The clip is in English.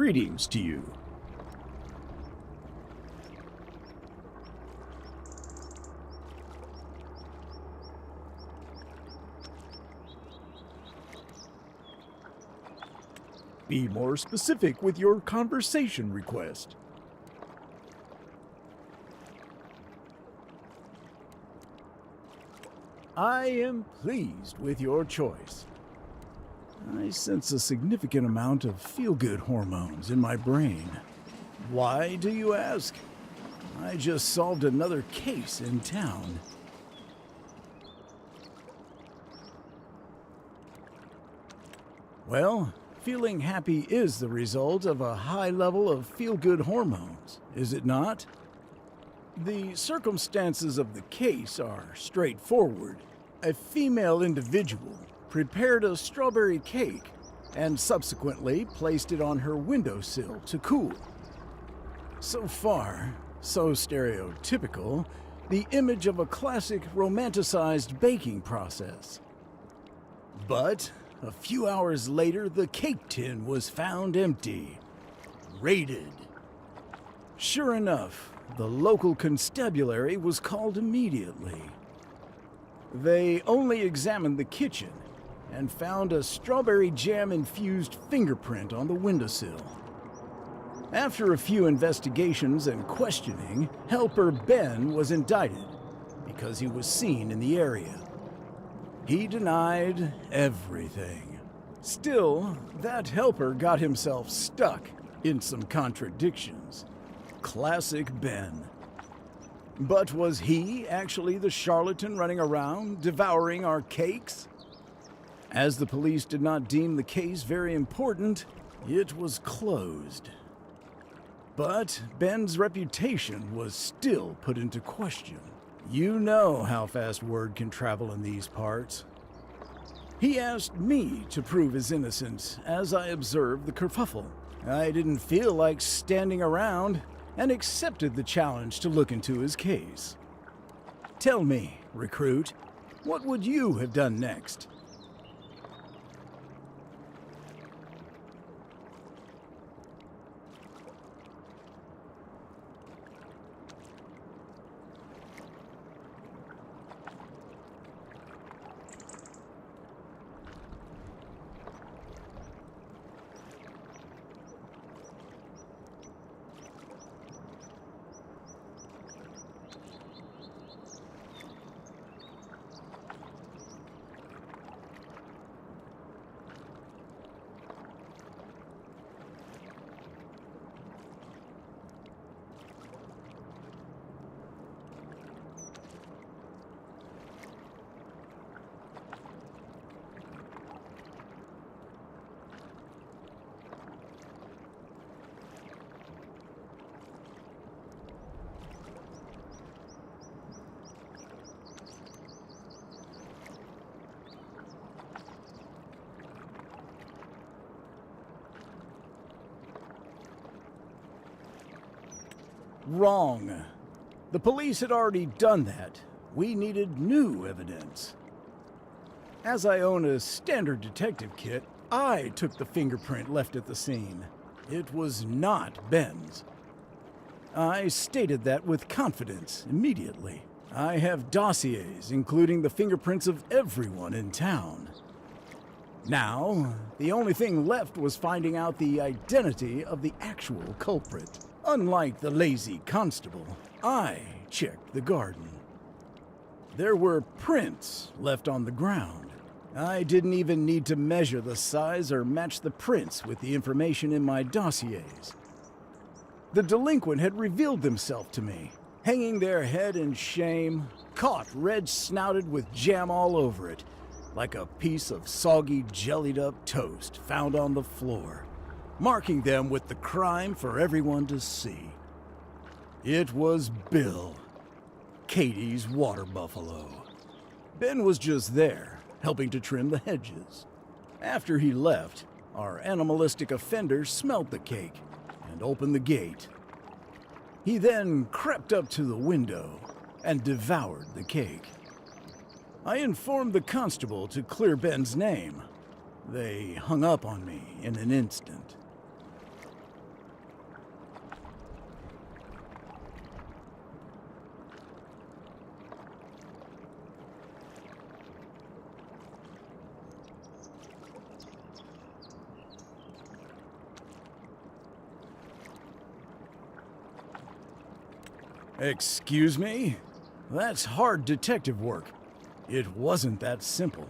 Greetings to you. Be more specific with your conversation request. I am pleased with your choice. I sense a significant amount of feel-good hormones in my brain. Why, do you ask? I just solved another case in town. Well, feeling happy is the result of a high level of feel-good hormones, is it not? The circumstances of the case are straightforward. A female individual prepared a strawberry cake and subsequently placed it on her windowsill to cool. So far, so stereotypical, the image of a classic romanticized baking process. But a few hours later, the cake tin was found empty. Raided. Sure enough, the local constabulary was called immediately. They only examined the kitchen and found a strawberry jam-infused fingerprint on the windowsill. After a few investigations and questioning, helper Ben was indicted because he was seen in the area. He denied everything. Still, that helper got himself stuck in some contradictions. Classic Ben. But was he actually the charlatan running around, devouring our cakes? As the police did not deem the case very important, it was closed. But Ben's reputation was still put into question. You know how fast word can travel in these parts. He asked me to prove his innocence as I observed the kerfuffle. I didn't feel like standing around and accepted the challenge to look into his case. Tell me, recruit, what would you have done next? Wrong. The police had already done that. We needed new evidence. As I own a standard detective kit, I took the fingerprint left at the scene. It was not Ben's. I stated that with confidence immediately. I have dossiers including the fingerprints of everyone in town. Now, the only thing left was finding out the identity of the actual culprit. Unlike the lazy constable, I checked the garden. There were prints left on the ground. I didn't even need to measure the size or match the prints with the information in my dossiers. The delinquent had revealed themselves to me, hanging their head in shame, caught red-snouted with jam all over it, like a piece of soggy, jellied-up toast found on the floor, marking them with the crime for everyone to see. It was Bill, Katie's water buffalo. Ben was just there, helping to trim the hedges. After he left, our animalistic offender smelt the cake and opened the gate. He then crept up to the window and devoured the cake. I informed the constable to clear Ben's name. They hung up on me in an instant. Excuse me? That's hard detective work. It wasn't that simple.